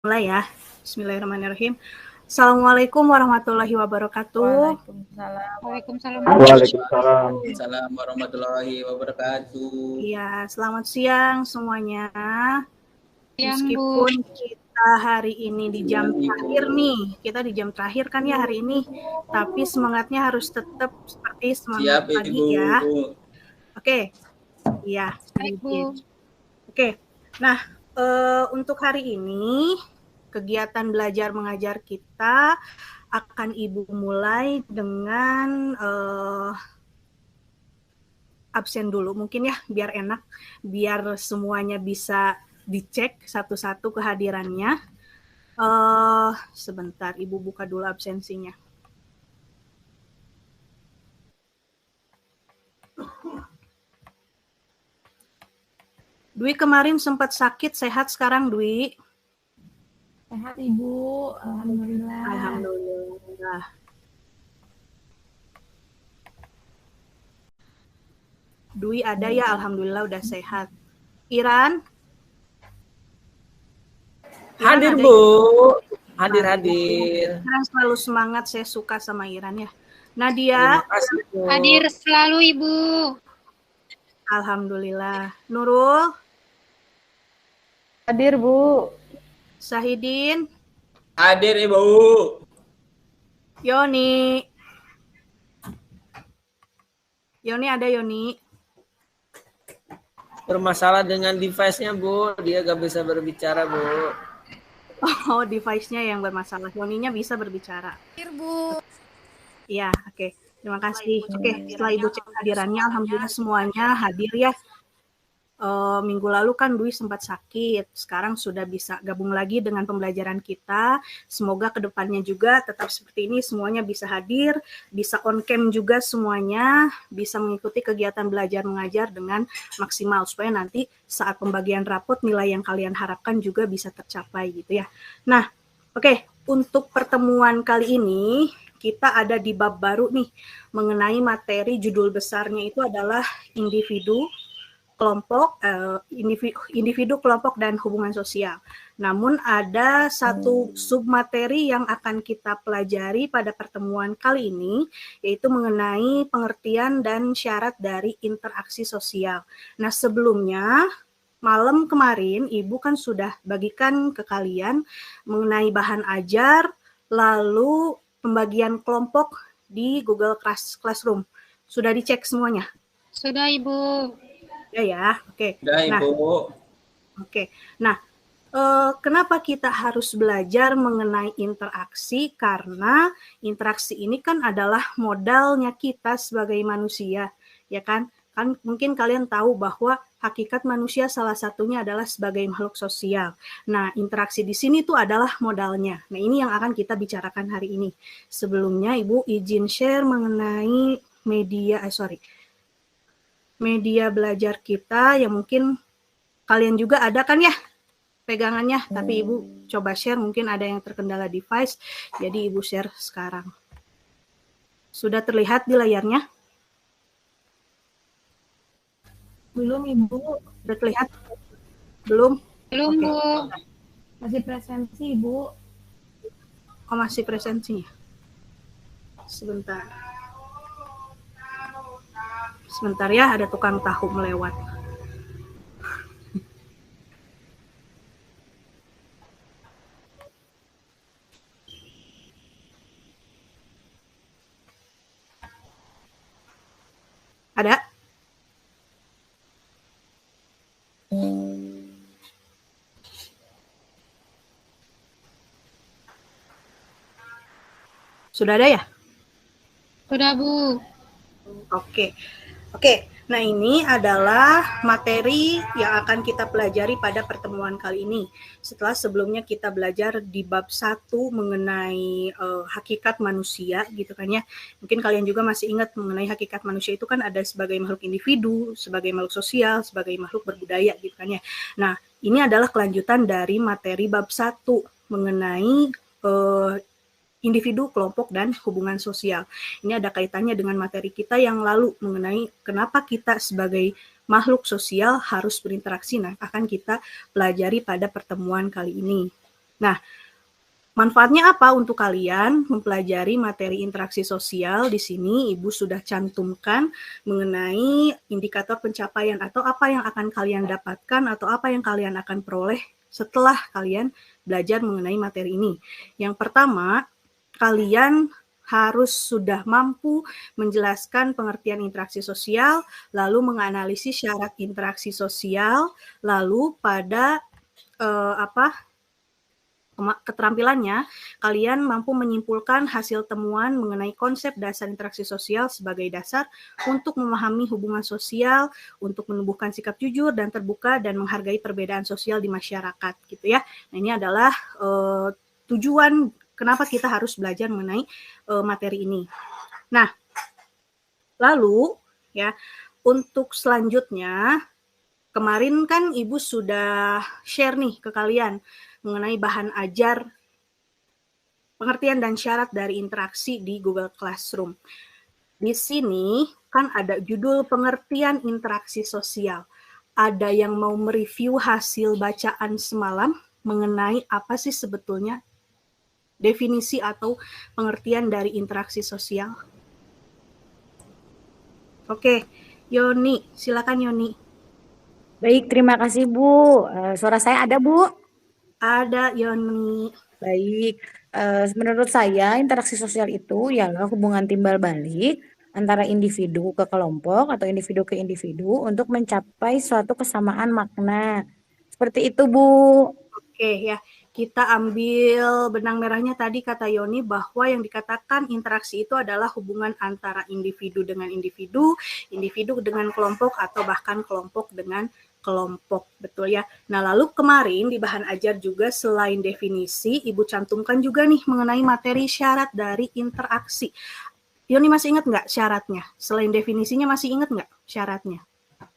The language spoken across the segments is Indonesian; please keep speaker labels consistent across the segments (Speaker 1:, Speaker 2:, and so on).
Speaker 1: Mulai ya. Bismillahirrahmanirrahim. Assalamualaikum warahmatullahi wabarakatuh.
Speaker 2: Waalaikumsalam.
Speaker 3: Waalaikumsalam warahmatullahi wabarakatuh.
Speaker 1: Iya, selamat siang semuanya.
Speaker 2: Siang,
Speaker 1: Meskipun
Speaker 2: Bu.
Speaker 1: kita hari ini di jam terakhir nih, kita di jam terakhir kan ya hari ini, tapi semangatnya harus tetap seperti semangat
Speaker 3: Siap,
Speaker 1: pagi
Speaker 3: Ibu.
Speaker 1: ya. Oke, iya.
Speaker 2: Baik, Bu.
Speaker 1: Oke, nah untuk hari ini kegiatan belajar mengajar kita akan Ibu mulai dengan absen dulu mungkin ya, biar enak, biar semuanya bisa dicek satu-satu kehadirannya. Sebentar, Ibu buka dulu absensinya. Dwi kemarin sempat sakit, sehat sekarang Dwi?
Speaker 4: Sehat Ibu, alhamdulillah.
Speaker 1: Alhamdulillah. Dwi ada ya, alhamdulillah udah sehat. Iran?
Speaker 3: Hadir, Bu. Hadir.
Speaker 1: Iran selalu semangat, saya suka sama Iran ya. Nadia?
Speaker 3: Terima kasih, Bu.
Speaker 2: Hadir selalu, Ibu.
Speaker 1: Alhamdulillah. Nurul?
Speaker 4: Hadir Bu.
Speaker 1: Sahidin?
Speaker 3: Hadir, Ibu.
Speaker 1: Yoni? Yoni ada Yoni?
Speaker 3: Bermasalah dengan device-nya, Bu. Dia gak bisa berbicara, Bu.
Speaker 1: Oh, device-nya yang bermasalah. Yoninya bisa berbicara.
Speaker 2: Hadir, Bu.
Speaker 1: Iya, oke. Terima kasih. Oke, setelah Ibu cek hadirannya, alhamdulillah semuanya hadir ya. Minggu lalu kan Dwi sempat sakit, sekarang sudah bisa gabung lagi dengan pembelajaran kita. Semoga kedepannya juga tetap seperti ini, semuanya bisa hadir, bisa on cam juga semuanya, bisa mengikuti kegiatan belajar mengajar dengan maksimal, supaya nanti saat pembagian rapot nilai yang kalian harapkan juga bisa tercapai gitu ya. Nah, oke, untuk pertemuan kali ini kita ada di bab baru nih, mengenai materi judul besarnya itu adalah individu, kelompok, individu, kelompok, dan hubungan sosial. Namun ada satu submateri yang akan kita pelajari pada pertemuan kali ini, yaitu mengenai pengertian dan syarat dari interaksi sosial. Nah, sebelumnya, malam kemarin Ibu kan sudah bagikan ke kalian mengenai bahan ajar, lalu pembagian kelompok di Google Classroom. Sudah dicek semuanya?
Speaker 2: Sudah, Ibu.
Speaker 1: Ya, oke.
Speaker 3: Udah, Ibu.
Speaker 1: Oke. Nah, kenapa kita harus belajar mengenai interaksi? Karena interaksi ini kan adalah modalnya kita sebagai manusia, ya kan? Kan mungkin kalian tahu bahwa hakikat manusia salah satunya adalah sebagai makhluk sosial. Nah, interaksi di sini tuh adalah modalnya. Nah, ini yang akan kita bicarakan hari ini. Sebelumnya, Ibu izin share mengenai media belajar kita yang mungkin kalian juga ada kan ya pegangannya, tapi Ibu coba share, mungkin ada yang terkendala device, jadi Ibu share sekarang. Sudah terlihat di layarnya?
Speaker 4: Belum Ibu.
Speaker 1: Sudah terlihat? Belum?
Speaker 2: Belum,
Speaker 1: Oke.
Speaker 2: Bu.
Speaker 4: Masih presensi Ibu.
Speaker 1: Oh, masih presensinya. Sebentar ya, ada tukang tahu melewat. Ada? Sudah ada ya?
Speaker 2: Sudah, Bu.
Speaker 1: Oke. Nah, ini adalah materi yang akan kita pelajari pada pertemuan kali ini. Setelah sebelumnya kita belajar di bab 1 mengenai hakikat manusia gitu kan ya. Mungkin kalian juga masih ingat mengenai hakikat manusia itu kan ada sebagai makhluk individu, sebagai makhluk sosial, sebagai makhluk berbudaya gitu kan ya. Nah, ini adalah kelanjutan dari materi bab 1 mengenai individu, kelompok, dan hubungan sosial. Ini ada kaitannya dengan materi kita yang lalu mengenai kenapa kita sebagai makhluk sosial harus berinteraksi. Nah, akan kita pelajari pada pertemuan kali ini. Nah, manfaatnya apa untuk kalian mempelajari materi interaksi sosial? Di sini Ibu sudah cantumkan mengenai indikator pencapaian atau apa yang akan kalian dapatkan atau apa yang kalian akan peroleh setelah kalian belajar mengenai materi ini. Yang pertama, kalian harus sudah mampu menjelaskan pengertian interaksi sosial, lalu menganalisis syarat interaksi sosial, lalu pada keterampilannya, kalian mampu menyimpulkan hasil temuan mengenai konsep dasar interaksi sosial sebagai dasar untuk memahami hubungan sosial, untuk menumbuhkan sikap jujur dan terbuka dan menghargai perbedaan sosial di masyarakat, gitu ya. Nah, ini adalah tujuan kenapa kita harus belajar mengenai materi ini. Nah, lalu ya, untuk selanjutnya, kemarin kan Ibu sudah share nih ke kalian mengenai bahan ajar, pengertian dan syarat dari interaksi di Google Classroom. Di sini kan ada judul pengertian interaksi sosial. Ada yang mau mereview hasil bacaan semalam mengenai apa sih sebetulnya definisi atau pengertian dari interaksi sosial? Oke, Yoni, silakan Yoni.
Speaker 5: Baik, terima kasih Bu. Suara saya ada Bu?
Speaker 1: Ada Yoni.
Speaker 5: Baik, menurut saya interaksi sosial itu ialah hubungan timbal balik antara individu ke kelompok atau individu ke individu untuk mencapai suatu kesamaan makna. Seperti itu Bu.
Speaker 1: Oke ya, kita ambil benang merahnya tadi kata Yoni bahwa yang dikatakan interaksi itu adalah hubungan antara individu dengan individu, individu dengan kelompok atau bahkan kelompok dengan kelompok, betul ya. Nah, lalu kemarin di bahan ajar juga selain definisi, Ibu cantumkan juga nih mengenai materi syarat dari interaksi. Yoni masih ingat nggak syaratnya? Selain definisinya masih ingat nggak syaratnya?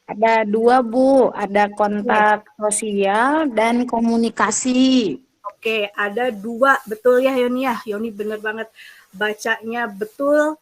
Speaker 5: Ada 2 Bu, ada kontak sosial dan komunikasi.
Speaker 1: Oke, ada 2, betul ya Yoni ya? Yoni bener banget, bacanya betul.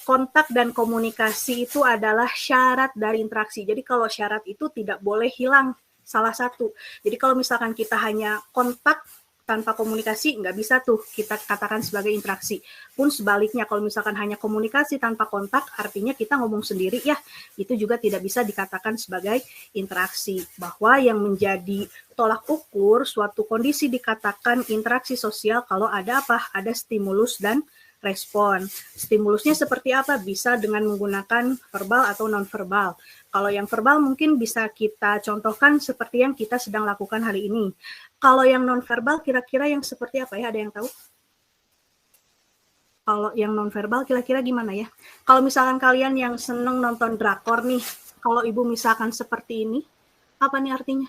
Speaker 1: Kontak dan komunikasi itu adalah syarat dari interaksi. Jadi kalau syarat itu tidak boleh hilang salah satu. Jadi kalau misalkan kita hanya kontak tanpa komunikasi, nggak bisa tuh kita katakan sebagai interaksi. Pun sebaliknya, kalau misalkan hanya komunikasi tanpa kontak, artinya kita ngomong sendiri ya, itu juga tidak bisa dikatakan sebagai interaksi. Bahwa yang menjadi tolak ukur suatu kondisi dikatakan interaksi sosial kalau ada apa? Ada stimulus dan respon. Stimulusnya seperti apa? Bisa dengan menggunakan verbal atau non-verbal. Kalau yang verbal mungkin bisa kita contohkan seperti yang kita sedang lakukan hari ini. Kalau yang non-verbal kira-kira yang seperti apa ya? Ada yang tahu? Kalau yang non-verbal kira-kira gimana ya? Kalau misalkan kalian yang seneng nonton drakor nih, kalau Ibu misalkan seperti ini, apa nih artinya?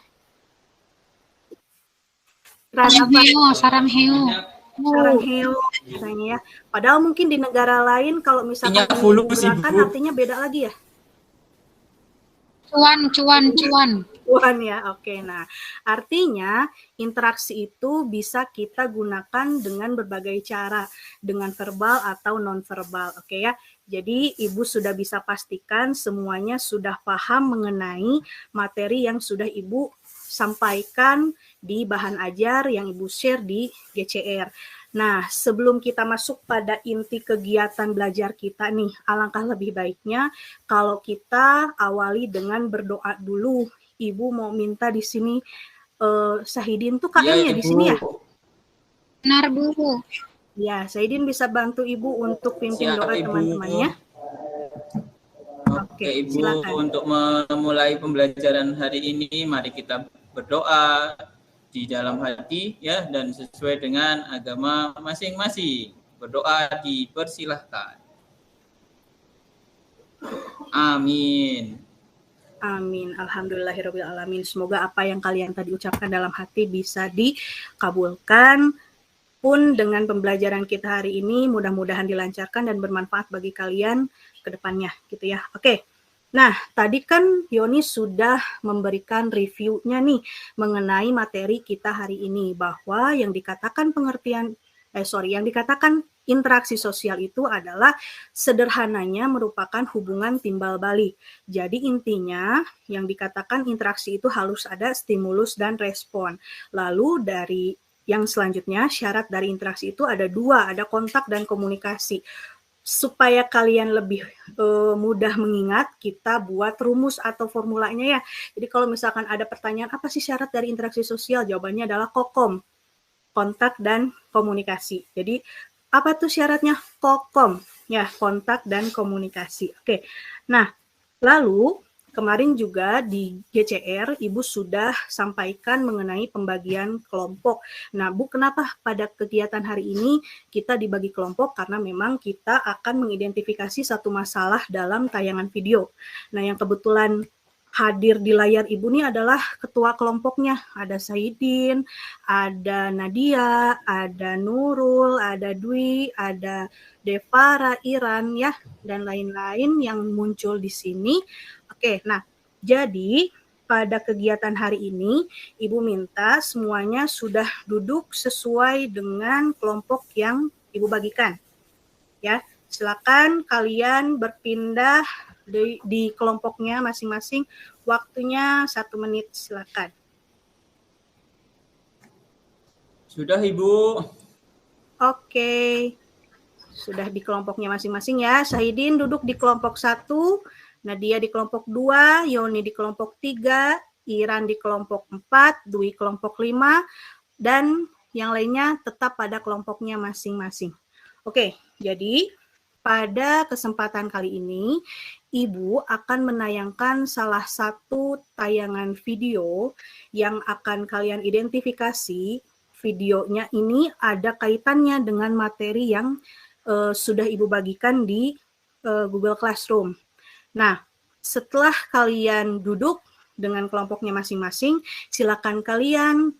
Speaker 2: Sarang heo.
Speaker 1: Sarang heo katanya ya. Padahal mungkin di negara lain kalau misalkan gerakan artinya beda lagi ya. Cuan ya. Oke. Nah, artinya interaksi itu bisa kita gunakan dengan berbagai cara, dengan verbal atau non-verbal. Oke ya. Jadi Ibu sudah bisa pastikan semuanya sudah paham mengenai materi yang sudah Ibu sampaikan di bahan ajar yang Ibu share di GCR. Nah, sebelum kita masuk pada inti kegiatan belajar kita nih, alangkah lebih baiknya kalau kita awali dengan berdoa dulu. Ibu mau minta di sini Syahidin tuh KM-nya di sini ya?
Speaker 2: Benar Bu.
Speaker 1: Ya, Syahidin bisa bantu Ibu untuk pimpin doa teman-temannya.
Speaker 3: Oke, Ibu, silakan. Untuk memulai pembelajaran hari ini, mari kita berdoa di dalam hati ya, dan sesuai dengan agama masing-masing. Berdoa dipersilahkan. Amin.
Speaker 1: Amin. Alhamdulillahirabbil alamin. Semoga apa yang kalian tadi ucapkan dalam hati bisa dikabulkan. Pun dengan pembelajaran kita hari ini mudah-mudahan dilancarkan dan bermanfaat bagi kalian ke depannya gitu ya. Oke. Nah, tadi kan Yoni sudah memberikan reviewnya nih mengenai materi kita hari ini, bahwa yang dikatakan yang dikatakan interaksi sosial itu adalah sederhananya merupakan hubungan timbal balik. Jadi intinya yang dikatakan interaksi itu harus ada stimulus dan respon. Lalu dari Yang selanjutnya, syarat dari interaksi itu ada 2, ada kontak dan komunikasi. Supaya kalian lebih mudah mengingat, kita buat rumus atau formulanya ya. Jadi kalau misalkan ada pertanyaan, apa sih syarat dari interaksi sosial? Jawabannya adalah KOKOM, kontak dan komunikasi. Jadi apa tuh syaratnya? KOKOM, ya, kontak dan komunikasi. Oke, nah lalu kemarin juga di GCR, Ibu sudah sampaikan mengenai pembagian kelompok. Nah, Bu, kenapa pada kegiatan hari ini kita dibagi kelompok? Karena memang kita akan mengidentifikasi satu masalah dalam tayangan video. Nah, yang kebetulan hadir di layar Ibu ini adalah ketua kelompoknya. Ada Saidin, ada Nadia, ada Nurul, ada Dwi, ada Devara, Iran, ya, dan lain-lain yang muncul di sini. Oke, nah jadi pada kegiatan hari ini Ibu minta semuanya sudah duduk sesuai dengan kelompok yang Ibu bagikan. Ya, silakan kalian berpindah di kelompoknya masing-masing. Waktunya 1 menit, silakan.
Speaker 3: Sudah, Ibu.
Speaker 1: Oke. Sudah di kelompoknya masing-masing ya. Sahidin duduk di kelompok 1. Nadia di kelompok 2, Yoni di kelompok 3, Iran di kelompok 4, Dwi kelompok 5, dan yang lainnya tetap pada kelompoknya masing-masing. Oke, jadi pada kesempatan kali ini, Ibu akan menayangkan salah satu tayangan video yang akan kalian identifikasi. Videonya ini ada kaitannya dengan materi yang sudah Ibu bagikan di Google Classroom. Nah, setelah kalian duduk dengan kelompoknya masing-masing, silakan kalian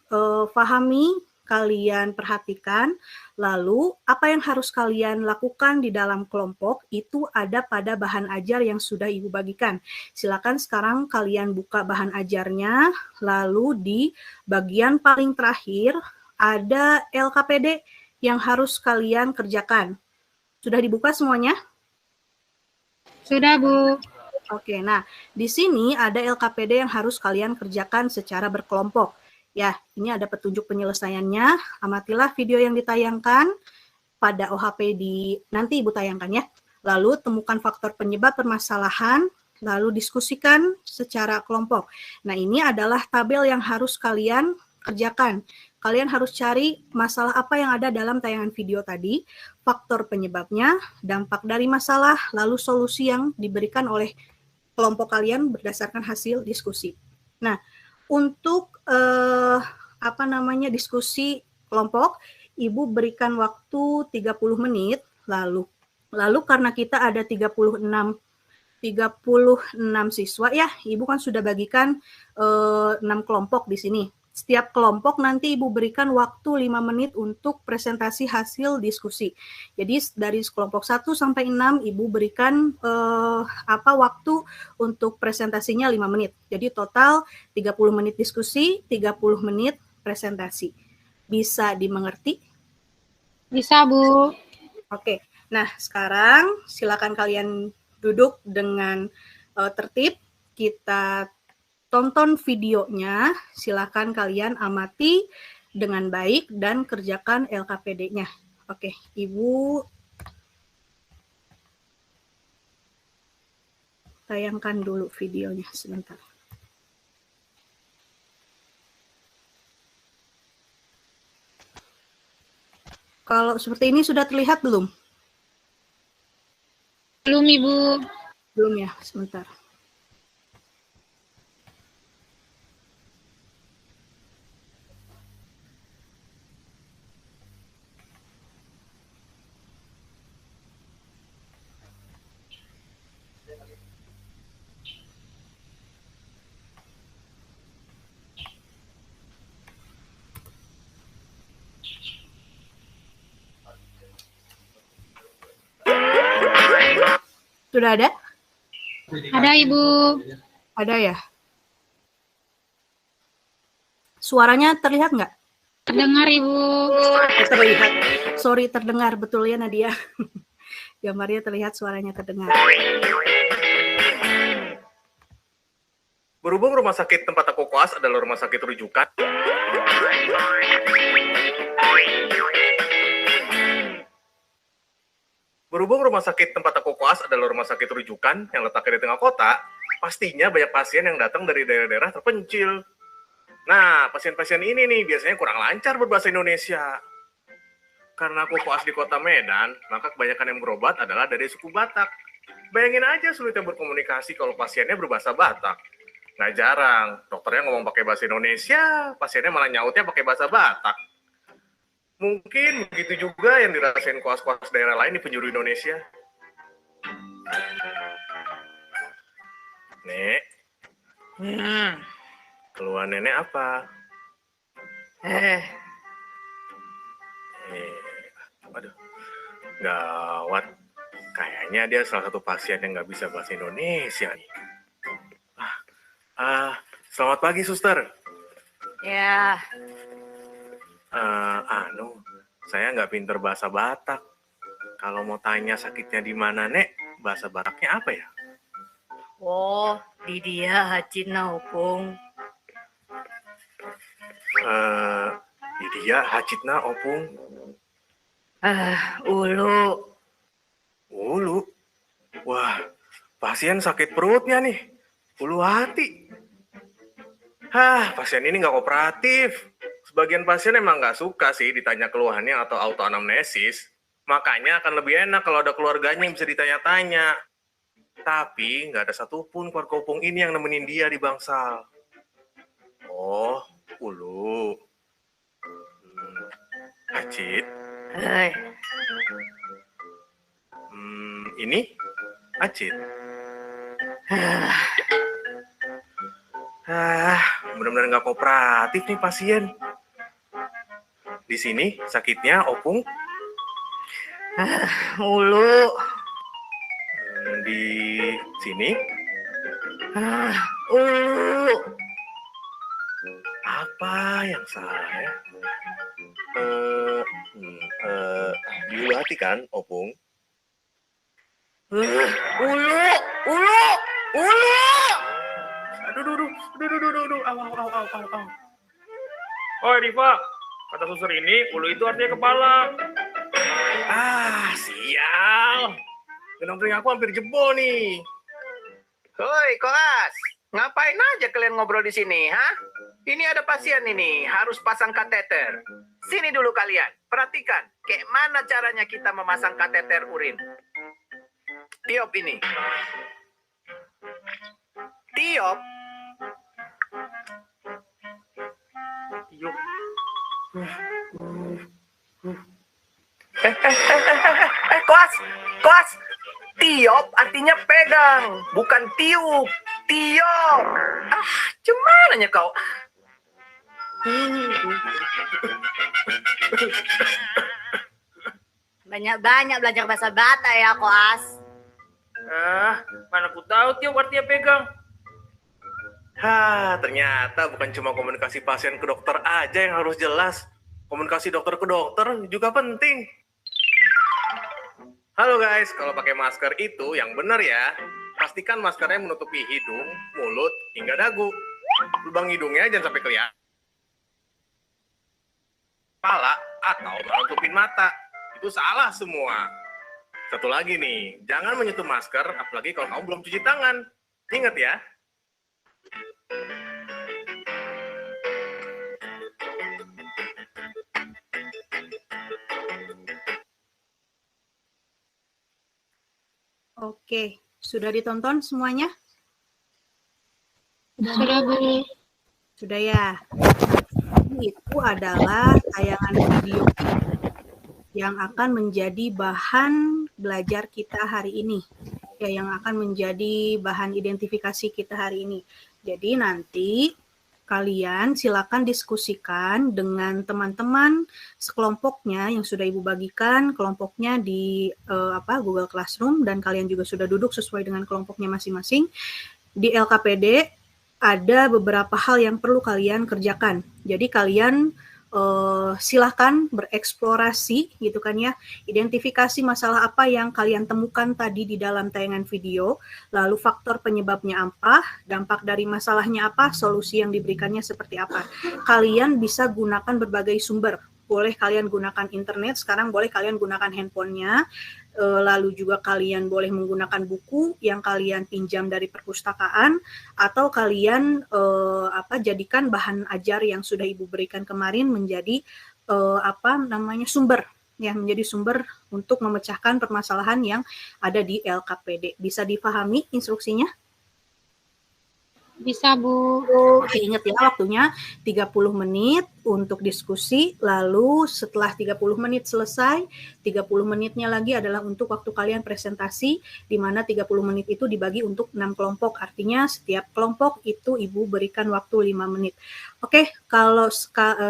Speaker 1: pahami, kalian perhatikan, lalu apa yang harus kalian lakukan di dalam kelompok itu ada pada bahan ajar yang sudah Ibu bagikan. Silakan sekarang kalian buka bahan ajarnya, lalu di bagian paling terakhir ada LKPD yang harus kalian kerjakan. Sudah dibuka semuanya?
Speaker 2: Sudah, Bu.
Speaker 1: Oke, nah di sini ada LKPD yang harus kalian kerjakan secara berkelompok. Ya, ini ada petunjuk penyelesaiannya. Amatilah video yang ditayangkan pada OHP nanti Ibu tayangkan ya. Lalu temukan faktor penyebab permasalahan, lalu diskusikan secara kelompok. Nah, ini adalah tabel yang harus kalian kerjakan. Kalian harus cari masalah apa yang ada dalam tayangan video tadi, faktor penyebabnya, dampak dari masalah, lalu solusi yang diberikan oleh kelompok kalian berdasarkan hasil diskusi. Nah, untuk diskusi kelompok, Ibu berikan waktu 30 menit, lalu karena kita ada 36 siswa ya, Ibu kan sudah bagikan 6 kelompok di sini. Setiap kelompok nanti Ibu berikan waktu 5 menit untuk presentasi hasil diskusi. Jadi dari kelompok 1 sampai 6 Ibu berikan waktu untuk presentasinya 5 menit. Jadi total 30 menit diskusi, 30 menit presentasi. Bisa dimengerti?
Speaker 2: Bisa, Bu.
Speaker 1: Oke. Nah, sekarang silakan kalian duduk dengan tertib. Kita tonton videonya, silakan kalian amati dengan baik dan kerjakan LKPD-nya. Oke, Ibu tayangkan dulu videonya sebentar. Kalau seperti ini sudah terlihat belum?
Speaker 2: Belum, Ibu.
Speaker 1: Belum ya, sebentar. Sudah ada?
Speaker 2: Ada, Ibu.
Speaker 1: Ada ya? Suaranya terlihat nggak?
Speaker 2: Terdengar, Ibu.
Speaker 1: Terlihat. Sorry, terdengar. Betul ya, Nadia? Gambarnya terlihat, suaranya terdengar.
Speaker 6: Berhubung rumah sakit tempat aku koas adalah rumah sakit rujukan. Berhubung rumah sakit tempat aku koas adalah rumah sakit rujukan yang letaknya di tengah kota, pastinya banyak pasien yang datang dari daerah-daerah terpencil. Nah, pasien-pasien ini nih biasanya kurang lancar berbahasa Indonesia. Karena aku koas di kota Medan, maka kebanyakan yang berobat adalah dari suku Batak. Bayangin aja sulitnya berkomunikasi kalau pasiennya berbahasa Batak. Nggak jarang, dokternya ngomong pakai bahasa Indonesia, pasiennya malah nyautnya pakai bahasa Batak. Mungkin begitu juga yang dirasain koas-koas daerah lain di penjuru Indonesia. Nek, keluhan nenek apa? Aduh, gawat. Kayaknya dia salah satu pasien yang nggak bisa bahasa Indonesia nih. Selamat pagi, suster.
Speaker 7: Ya,
Speaker 6: Saya nggak pinter bahasa Batak. Kalau mau tanya sakitnya di mana, Nek, bahasa Bataknya apa ya?
Speaker 7: oh, di dia Hacina Opung.
Speaker 6: Di dia Hacitna Opung.
Speaker 7: Ulu.
Speaker 6: Ulu. Wah, pasien sakit perutnya nih. Ulu hati. Pasien ini nggak kooperatif. Sebagian pasien emang nggak suka sih ditanya keluhannya atau autoanamnesis. Makanya akan lebih enak kalau ada keluarganya yang bisa ditanya-tanya. Tapi nggak ada satupun keluarga Opung ini yang nemenin dia di bangsal. Oh, Ulu. Acit. Ini Acit. Benar-benar nggak kooperatif nih pasien. Di sini sakitnya Opung.
Speaker 7: Ulu.
Speaker 6: Di sini.
Speaker 7: Ulu.
Speaker 6: Apa yang salah ya? Di ulu hati kan, Opung?
Speaker 7: Ulu.
Speaker 6: Aduh. Au. Oh, Riva. Kata suster ini, ulu itu artinya kepala. Sial. Genong telinga aku hampir jebol nih.
Speaker 8: Hoi, koas. Ngapain aja kalian ngobrol di sini, ha? Ini ada pasien ini, harus pasang kateter. Sini dulu kalian, perhatikan. Kayak mana caranya kita memasang kateter urin. Tiop ini. Tiop. Koas. Tiop artinya pegang, bukan tiup. Tiop. Cumananya kau.
Speaker 7: Banyak-banyak belajar bahasa Batak ya, koas.
Speaker 3: Mana ku tahu tiup artinya pegang.
Speaker 6: Ternyata bukan cuma komunikasi pasien ke dokter aja yang harus jelas. Komunikasi dokter ke dokter juga penting. Halo guys, kalau pakai masker itu yang benar ya. Pastikan maskernya menutupi hidung, mulut, hingga dagu. Lubang hidungnya jangan sampai kelihatan. Kepala atau menutupin mata. Itu salah semua. Satu lagi nih, jangan menyentuh masker, apalagi kalau kamu belum cuci tangan. Ingat ya.
Speaker 1: Oke, sudah ditonton semuanya?
Speaker 2: Sudah, Bu.
Speaker 1: Sudah ya. Itu adalah tayangan video yang akan menjadi bahan belajar kita hari ini. Ya, yang akan menjadi bahan identifikasi kita hari ini. Jadi nanti kalian silakan diskusikan dengan teman-teman sekelompoknya yang sudah Ibu bagikan kelompoknya di Google Classroom, dan kalian juga sudah duduk sesuai dengan kelompoknya masing-masing. Di LKPD ada beberapa hal yang perlu kalian kerjakan. Jadi kalian silahkan bereksplorasi gitu kan ya, identifikasi masalah apa yang kalian temukan tadi di dalam tayangan video, lalu faktor penyebabnya apa, dampak dari masalahnya apa, solusi yang diberikannya seperti apa. Kalian bisa gunakan berbagai sumber, boleh kalian gunakan internet, sekarang boleh kalian gunakan handphonenya, lalu juga kalian boleh menggunakan buku yang kalian pinjam dari perpustakaan, atau kalian jadikan bahan ajar yang sudah Ibu berikan kemarin menjadi sumber, ya, menjadi sumber untuk memecahkan permasalahan yang ada di LKPD. Bisa dipahami instruksinya?
Speaker 2: Bisa, Bu.
Speaker 1: Oke, ingat ya, waktunya 30 menit untuk diskusi, lalu setelah 30 menit selesai, 30 menitnya lagi adalah untuk waktu kalian presentasi, di mana 30 menit itu dibagi untuk 6 kelompok, artinya setiap kelompok itu Ibu berikan waktu 5 menit. Oke, kalau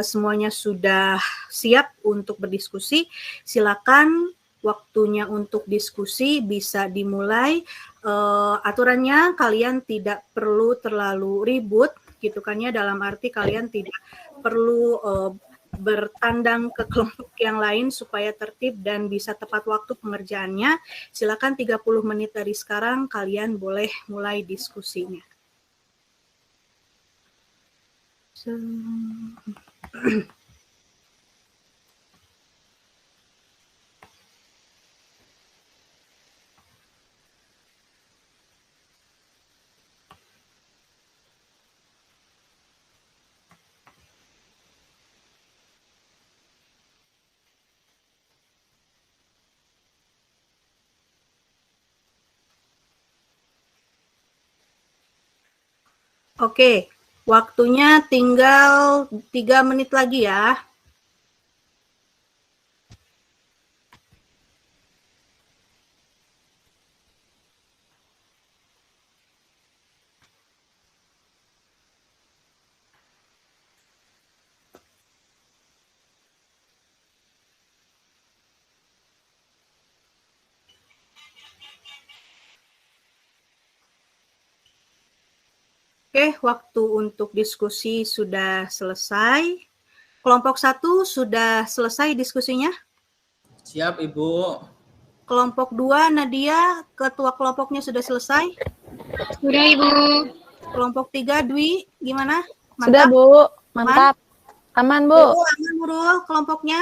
Speaker 1: semuanya sudah siap untuk berdiskusi, silakan waktunya untuk diskusi bisa dimulai. Aturannya kalian tidak perlu terlalu ribut gitu kan ya, dalam arti kalian tidak perlu bertandang ke kelompok yang lain supaya tertib dan bisa tepat waktu pengerjaannya. Silakan 30 menit dari sekarang kalian boleh mulai diskusinya. Oke, waktunya tinggal 3 menit lagi ya. Oke, waktu untuk diskusi sudah selesai. Kelompok 1 sudah selesai diskusinya?
Speaker 3: Siap, Ibu.
Speaker 1: Kelompok 2, Nadia, ketua kelompoknya sudah selesai?
Speaker 2: Sudah, Ibu.
Speaker 1: Kelompok 3, Dwi, gimana? Mantap?
Speaker 9: Sudah, Bu. Mantap. Aman, Bu.
Speaker 1: Aman, Nurul, kelompoknya?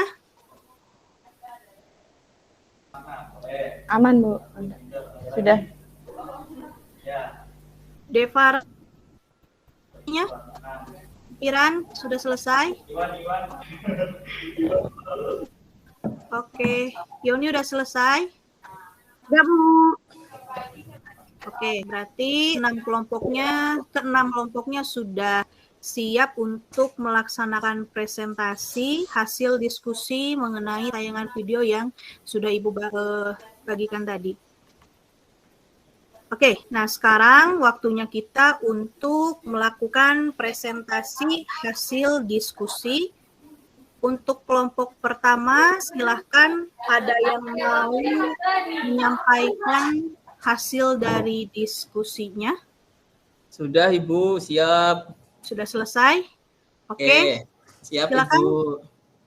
Speaker 9: Aman, Bu. Sudah.
Speaker 1: Devar, Iran sudah selesai? Oke, Yoni udah selesai?
Speaker 4: Ya, Bu.
Speaker 1: Oke, berarti 6 kelompoknya sudah siap untuk melaksanakan presentasi hasil diskusi mengenai tayangan video yang sudah Ibu bagikan tadi. Oke, nah sekarang waktunya kita untuk melakukan presentasi hasil diskusi. Untuk kelompok pertama, silahkan ada yang mau menyampaikan hasil dari diskusinya.
Speaker 3: Sudah, Ibu, siap.
Speaker 1: Sudah selesai? Oke.
Speaker 3: Siap,
Speaker 1: silakan.
Speaker 3: Ibu.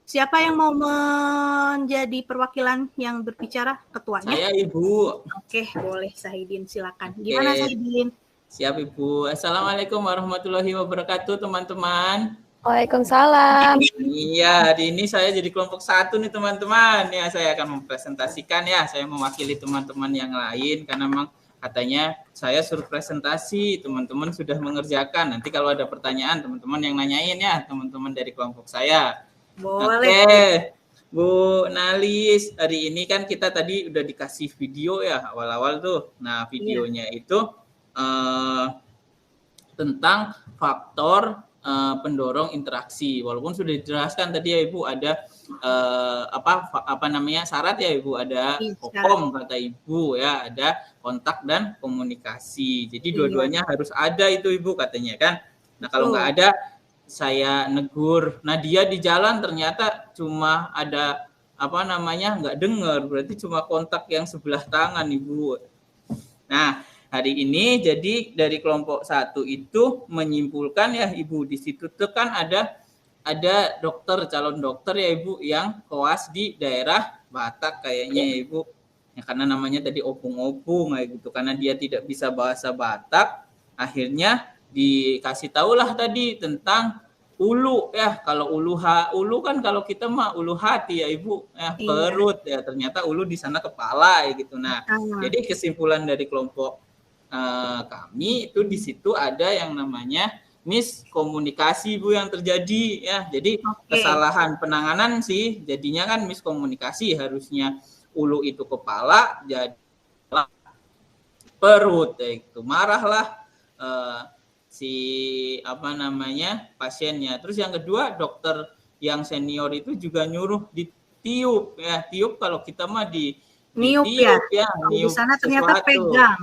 Speaker 1: Siapa yang mau menjadi perwakilan yang berbicara? Ketuanya?
Speaker 3: Saya, Ibu.
Speaker 1: Oke, boleh Sahidin, silakan. Gimana Sahidin?
Speaker 3: Siap, Ibu. Assalamualaikum warahmatullahi wabarakatuh, teman-teman.
Speaker 9: Waalaikumsalam.
Speaker 3: Iya, hari ini saya jadi kelompok 1 nih, teman-teman. Ya, saya akan mempresentasikan ya, saya mewakili teman-teman yang lain karena memang katanya saya suruh presentasi, teman-teman sudah mengerjakan. Nanti kalau ada pertanyaan, teman-teman yang nanyain ya, teman-teman dari kelompok saya.
Speaker 1: Boleh.
Speaker 3: Oke, Bu Nalis, hari ini kan kita tadi udah dikasih video ya awal-awal tuh. Nah, videonya itu tentang faktor pendorong interaksi. Walaupun sudah dijelaskan tadi ya Ibu, ada syarat ya Ibu, ada kokom kata Ibu ya, ada kontak dan komunikasi. Jadi dua-duanya harus ada itu Ibu katanya kan. Nah, kalau nggak ada, saya negur Nadia di jalan, ternyata cuma ada nggak dengar, berarti cuma kontak yang sebelah tangan Ibu. Nah, hari ini jadi dari kelompok 1 itu menyimpulkan ya Ibu, di situ tuh kan ada ada calon dokter ya Ibu yang koas di daerah Batak kayaknya ya Ibu. Ya, karena namanya tadi opung-opung kayak gitu. Karena dia tidak bisa bahasa Batak, akhirnya dikasih tahulah tadi tentang ulu ya. Kalau ulu kan kalau kita mah ulu hati ya Ibu, perut ya. Ternyata ulu di sana kepala ya gitu. Nah, jadi kesimpulan dari kelompok kami itu di situ ada yang namanya miskomunikasi Bu yang terjadi ya. Jadi kesalahan penanganan sih jadinya kan miskomunikasi, harusnya ulu itu kepala jadi perut ya itu. Marahlah si pasiennya. Terus yang kedua dokter yang senior itu juga nyuruh ditiup ya. Tiup kalau kita mah niup ya.
Speaker 1: Di sana ternyata pegang.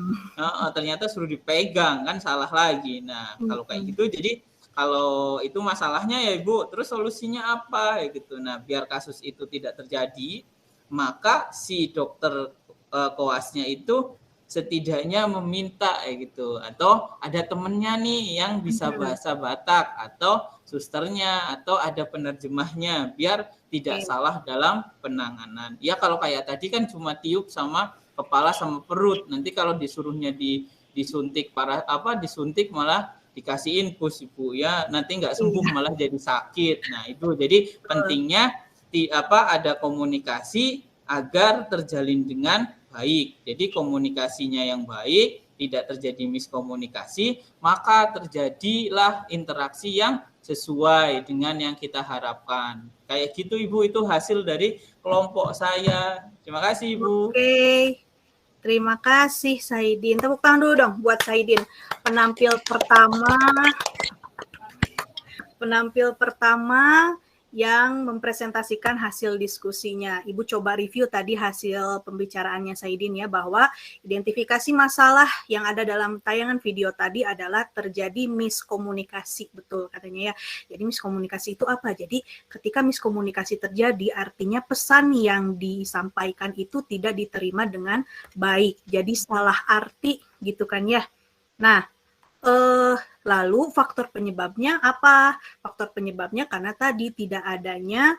Speaker 3: Ternyata suruh dipegang kan salah lagi. Nah, kalau kayak gitu jadi kalau itu masalahnya ya Ibu, terus solusinya apa ya gitu. Nah, biar kasus itu tidak terjadi, maka si dokter koasnya itu setidaknya meminta ya gitu, atau ada temennya nih yang bisa bahasa Batak atau susternya atau ada penerjemahnya biar tidak salah dalam penanganan. Ya kalau kayak tadi kan cuma tiup sama kepala sama perut. Nanti kalau disuruhnya disuntik disuntik malah dikasih infus Ibu ya, nanti nggak sembuh malah jadi sakit. Nah, itu jadi pentingnya ada komunikasi agar terjalin dengan baik. Jadi komunikasinya yang baik, tidak terjadi miskomunikasi, maka terjadilah interaksi yang sesuai dengan yang kita harapkan. Kayak gitu Ibu, itu hasil dari kelompok saya. Terima kasih Ibu.
Speaker 1: Oke. Terima kasih Saidin. Tepuk tangan dulu dong buat Saidin. Penampil pertama yang mempresentasikan hasil diskusinya. Ibu coba review tadi hasil pembicaraannya Saidin ya, bahwa identifikasi masalah yang ada dalam tayangan video tadi adalah terjadi miskomunikasi, betul katanya ya. Jadi miskomunikasi itu apa? Jadi ketika miskomunikasi terjadi artinya pesan yang disampaikan itu tidak diterima dengan baik. Jadi salah arti gitu kan ya. Nah, lalu faktor penyebabnya apa? Faktor penyebabnya karena tadi tidak adanya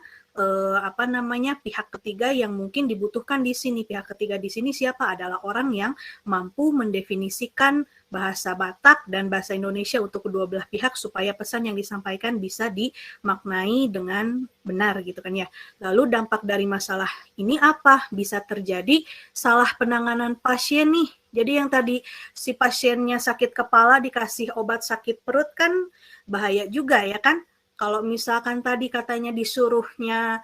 Speaker 1: pihak ketiga yang mungkin dibutuhkan di sini. Pihak ketiga di sini siapa? Adalah orang yang mampu mendefinisikan bahasa Batak dan bahasa Indonesia untuk kedua belah pihak supaya pesan yang disampaikan bisa dimaknai dengan benar gitu kan ya. Lalu dampak dari masalah ini apa? Bisa terjadi salah penanganan pasien nih. Jadi yang tadi si pasiennya sakit kepala dikasih obat sakit perut kan bahaya juga ya kan. Kalau misalkan tadi katanya disuruhnya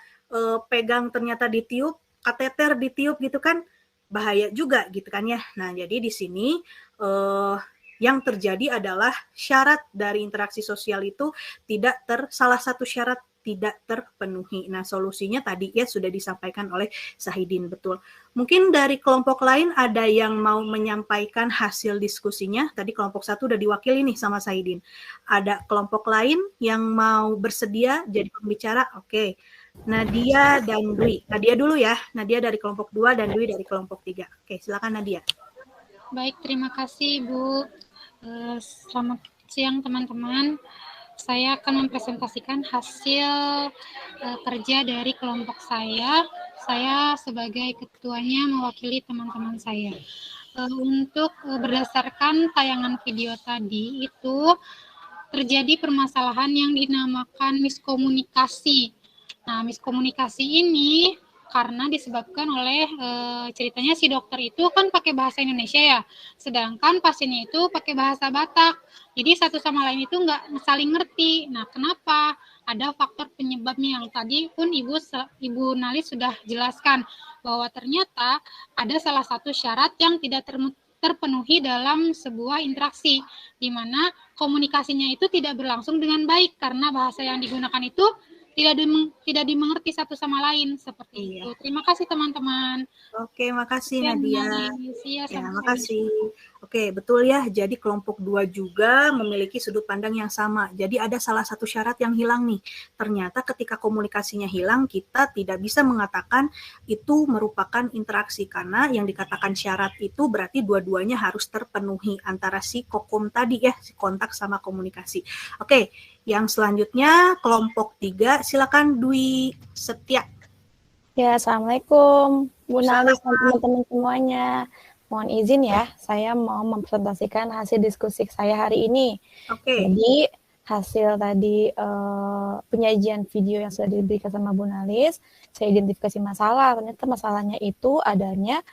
Speaker 1: pegang ternyata ditiup, kateter ditiup gitu kan bahaya juga gitu kan ya. Nah, jadi di sini yang terjadi adalah syarat dari interaksi sosial itu salah satu syarat tidak terpenuhi. Nah, solusinya tadi ya sudah disampaikan oleh Sahidin, betul. Mungkin dari kelompok lain ada yang mau menyampaikan hasil diskusinya. Tadi kelompok 1 udah diwakili nih sama Sahidin. Ada kelompok lain yang mau bersedia jadi pembicara? Oke. Nadia dan Dwi. Nadia dulu ya. Nadia dari kelompok 2 dan Dwi dari kelompok 3. Oke, silakan Nadia.
Speaker 2: Baik, terima kasih Bu. Selamat siang teman-teman. Saya akan mempresentasikan hasil kerja dari kelompok saya. Saya sebagai ketuanya mewakili teman-teman saya. Untuk berdasarkan tayangan video tadi itu terjadi permasalahan yang dinamakan miskomunikasi. Nah, miskomunikasi ini karena disebabkan oleh ceritanya si dokter itu kan pakai bahasa Indonesia ya, sedangkan pasiennya itu pakai bahasa Batak. Jadi satu sama lain itu nggak saling ngerti. Nah, kenapa? Ada faktor penyebabnya yang tadi pun Ibu Nalis sudah jelaskan bahwa ternyata ada salah satu syarat yang tidak terpenuhi dalam sebuah interaksi, di mana komunikasinya itu tidak berlangsung dengan baik karena bahasa yang digunakan itu tidak dimengerti satu sama lain seperti itu. Terima kasih teman-teman.
Speaker 1: Oke, makasih Nadia.
Speaker 2: Ya,
Speaker 1: makasih. Oke, betul ya. Jadi kelompok 2 juga memiliki sudut pandang yang sama. Jadi ada salah satu syarat yang hilang nih. Ternyata ketika komunikasinya hilang, kita tidak bisa mengatakan itu merupakan interaksi. Karena yang dikatakan syarat itu berarti dua-duanya harus terpenuhi antara si kokom tadi ya, si kontak sama komunikasi. Oke, yang selanjutnya kelompok 3, silakan Dwi Setia.
Speaker 9: Ya, Assalamualaikum Bu Nalis dan teman-teman semuanya. Mohon izin ya, saya mau mempresentasikan hasil diskusi saya hari ini.
Speaker 1: Oke.
Speaker 9: Jadi, hasil tadi penyajian video yang sudah diberikan sama Bu Nalis, saya identifikasi masalah. Ternyata masalahnya itu adanya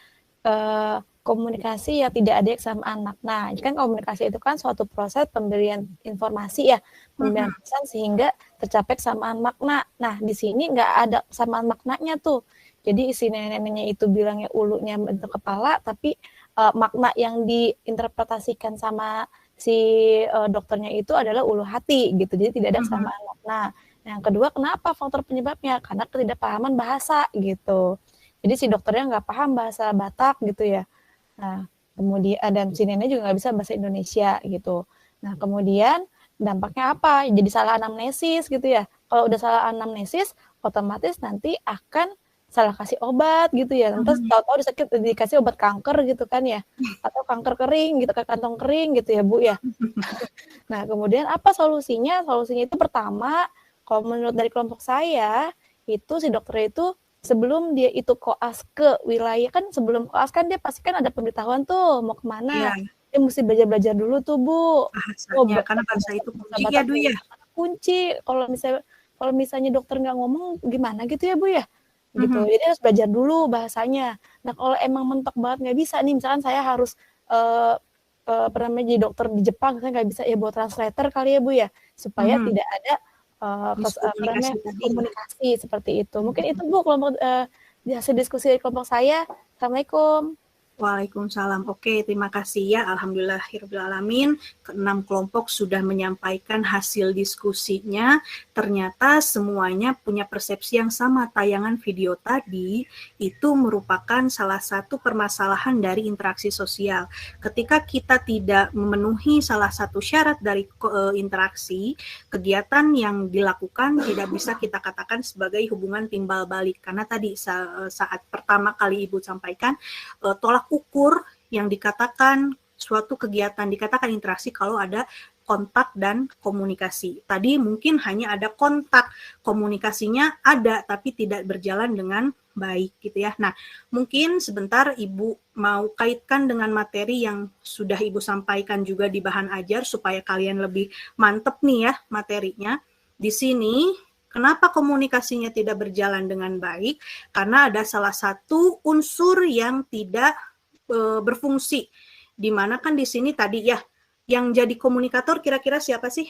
Speaker 9: komunikasi yang tidak ada kesamaan makna. Jadi kan komunikasi itu kan suatu proses pemberian informasi ya, pemberian pesan sehingga tercapai kesamaan makna. Nah, di sini nggak ada kesamaan maknanya tuh. Jadi isi neneknya itu bilangnya ulunya bentuk kepala, tapi makna yang diinterpretasikan sama si dokternya itu adalah ulu hati gitu. Jadi tidak ada kesamaan makna. Yang kedua, kenapa faktor penyebabnya? Karena ketidakpahaman bahasa gitu. Jadi si dokternya nggak paham bahasa Batak gitu ya. Nah, kemudian dan si nenek juga nggak bisa bahasa Indonesia gitu. Nah, kemudian dampaknya apa? Jadi salah anamnesis gitu ya. Kalau udah salah anamnesis, otomatis nanti akan salah kasih obat gitu ya. Terus tahu-tahu dikasih obat kanker gitu kan ya. Atau kanker kering gitu, kantong kering gitu ya Bu ya. Nah, kemudian apa solusinya? Solusinya itu pertama, kalau menurut dari kelompok saya, itu si dokter itu sebelum dia itu koas ke wilayah, kan sebelum koas kan dia pasti kan ada pemberitahuan tuh mau kemana. Dia mesti belajar dulu tuh Bu.
Speaker 1: Bahasanya, karena bahasa itu kunci ya Du ya.
Speaker 9: Kunci. Kalau misalnya dokter nggak ngomong gimana gitu ya Bu ya. Gitu. Jadi harus belajar dulu bahasanya. Nah, kalau emang mentok banget nggak bisa nih, misalkan saya harus pernah jadi dokter di Jepang, saya nggak bisa ya buat translator kali ya Bu ya, supaya tidak ada komunikasi seperti itu. Mungkin itu Bu kelompok hasil diskusi dari kelompok saya. Assalamualaikum.
Speaker 1: Waalaikumsalam. Oke, terima kasih ya. Alhamdulillahirrahmanirrahim. Ke-6 kelompok sudah menyampaikan hasil diskusinya. Ternyata semuanya punya persepsi yang sama. Tayangan video tadi itu merupakan salah satu permasalahan dari interaksi sosial. Ketika kita tidak memenuhi salah satu syarat dari interaksi, kegiatan yang dilakukan tidak bisa kita katakan sebagai hubungan timbal balik. Karena tadi saat pertama kali Ibu sampaikan, tolak ukur yang dikatakan suatu kegiatan dikatakan interaksi kalau ada kontak dan komunikasi. Tadi mungkin hanya ada kontak, komunikasinya ada tapi tidak berjalan dengan baik gitu ya. Nah, mungkin sebentar Ibu mau kaitkan dengan materi yang sudah Ibu sampaikan juga di bahan ajar supaya kalian lebih mantep nih ya materinya. Di sini kenapa komunikasinya tidak berjalan dengan baik? Karena ada salah satu unsur yang tidak berfungsi. Di mana kan di sini tadi ya, yang jadi komunikator kira-kira siapa sih?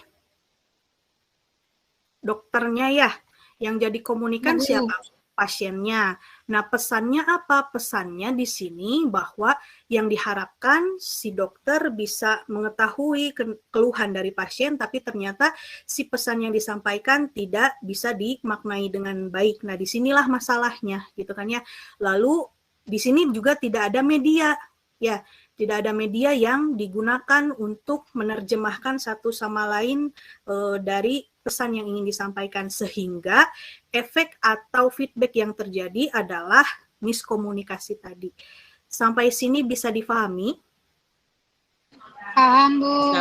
Speaker 1: Dokternya ya. Yang jadi komunikan siapa? Pasiennya. Nah, pesannya apa? Pesannya di sini bahwa yang diharapkan si dokter bisa mengetahui keluhan dari pasien, tapi ternyata si pesan yang disampaikan tidak bisa dimaknai dengan baik. Nah, disinilah masalahnya, gitu kan ya. Lalu di sini juga tidak ada media, ya, tidak ada media yang digunakan untuk menerjemahkan satu sama lain dari pesan yang ingin disampaikan, sehingga efek atau feedback yang terjadi adalah miskomunikasi tadi. Sampai sini bisa difahami?
Speaker 2: Paham Bu.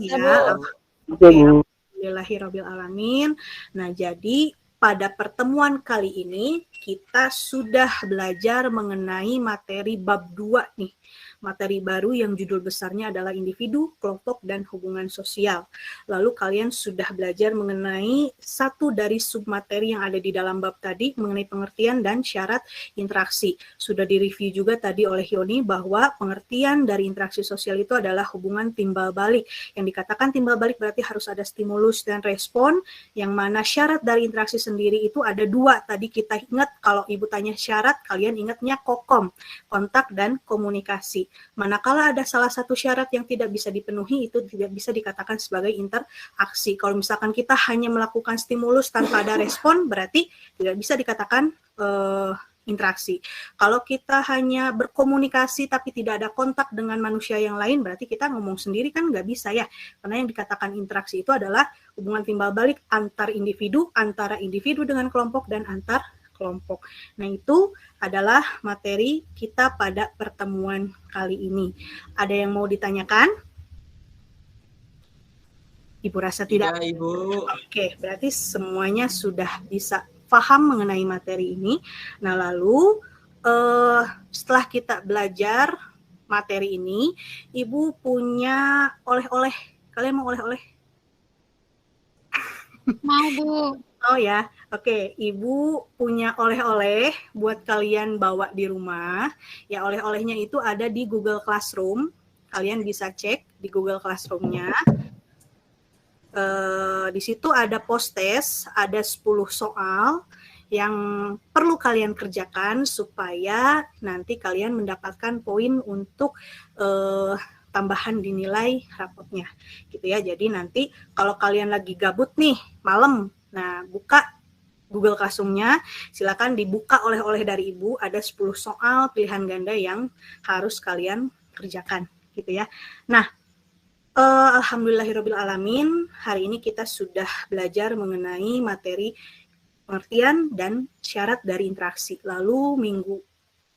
Speaker 1: Ya, alhamdulillahirrahmanirrahim. Nah, jadi pada pertemuan kali ini kita sudah belajar mengenai materi bab 2 nih. Materi baru yang judul besarnya adalah individu, kelompok, dan hubungan sosial. Lalu kalian sudah belajar mengenai satu dari submateri yang ada di dalam bab tadi mengenai pengertian dan syarat interaksi. Sudah direview juga tadi oleh Yoni bahwa pengertian dari interaksi sosial itu adalah hubungan timbal balik. Yang dikatakan timbal balik berarti harus ada stimulus dan respon, yang mana syarat dari interaksi sendiri itu ada 2. Tadi kita ingat kalau Ibu tanya syarat, kalian ingatnya kokom, kontak dan komunikasi. Manakala ada salah satu syarat yang tidak bisa dipenuhi, itu tidak bisa dikatakan sebagai interaksi. Kalau misalkan kita hanya melakukan stimulus tanpa ada respon, berarti tidak bisa dikatakan interaksi. Kalau kita hanya berkomunikasi tapi tidak ada kontak dengan manusia yang lain, berarti kita ngomong sendiri kan nggak bisa ya. Karena yang dikatakan interaksi itu adalah hubungan timbal balik antar individu, antara individu dengan kelompok, dan antar kelompok. Nah, itu adalah materi kita pada pertemuan kali ini. Ada yang mau ditanyakan? Ibu rasa tidak?
Speaker 3: Tidak, Ibu.
Speaker 1: Oke, berarti semuanya sudah bisa paham mengenai materi ini. Nah, lalu setelah kita belajar materi ini, Ibu punya oleh-oleh. Kalian mau oleh-oleh?
Speaker 2: Mau, Bu.
Speaker 1: Oh ya, oke. Ibu punya oleh-oleh buat kalian bawa di rumah. Ya, oleh-olehnya itu ada di Google Classroom. Kalian bisa cek di Google Classroom-nya. Di situ ada post-test, ada 10 soal yang perlu kalian kerjakan supaya nanti kalian mendapatkan poin untuk tambahan di nilai rapotnya, gitu ya. Jadi nanti kalau kalian lagi gabut nih malam, nah buka Google Classroom-nya, silakan dibuka oleh-oleh dari Ibu, ada 10 soal pilihan ganda yang harus kalian kerjakan, gitu ya. Nah, alhamdulillahirrabbilalamin, hari ini kita sudah belajar mengenai materi pengertian dan syarat dari interaksi. Lalu minggu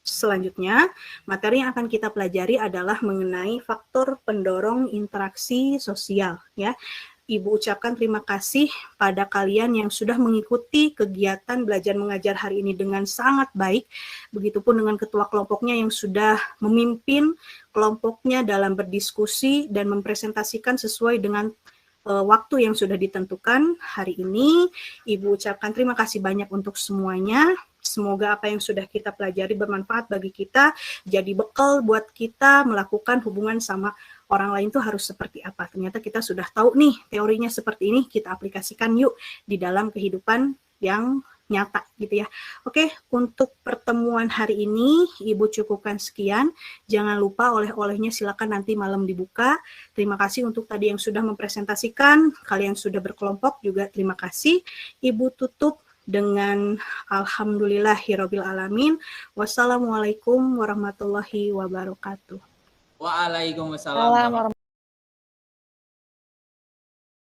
Speaker 1: selanjutnya, materi yang akan kita pelajari adalah mengenai faktor pendorong interaksi sosial, ya. Ibu ucapkan terima kasih pada kalian yang sudah mengikuti kegiatan belajar mengajar hari ini dengan sangat baik. Begitupun dengan ketua kelompoknya yang sudah memimpin kelompoknya dalam berdiskusi dan mempresentasikan sesuai dengan waktu yang sudah ditentukan hari ini. Ibu ucapkan terima kasih banyak untuk semuanya. Semoga apa yang sudah kita pelajari bermanfaat bagi kita, jadi bekal buat kita melakukan hubungan sama orang lain itu harus seperti apa. Ternyata kita sudah tahu nih teorinya seperti ini, kita aplikasikan yuk di dalam kehidupan yang nyata gitu ya. Oke, untuk pertemuan hari ini Ibu cukupkan sekian. Jangan lupa oleh-olehnya silakan nanti malam dibuka. Terima kasih untuk tadi yang sudah mempresentasikan, kalian sudah berkelompok juga terima kasih. Ibu tutup dengan alhamdulillahirabbil alamin. Wassalamualaikum warahmatullahi wabarakatuh.
Speaker 3: Waalaikumsalam.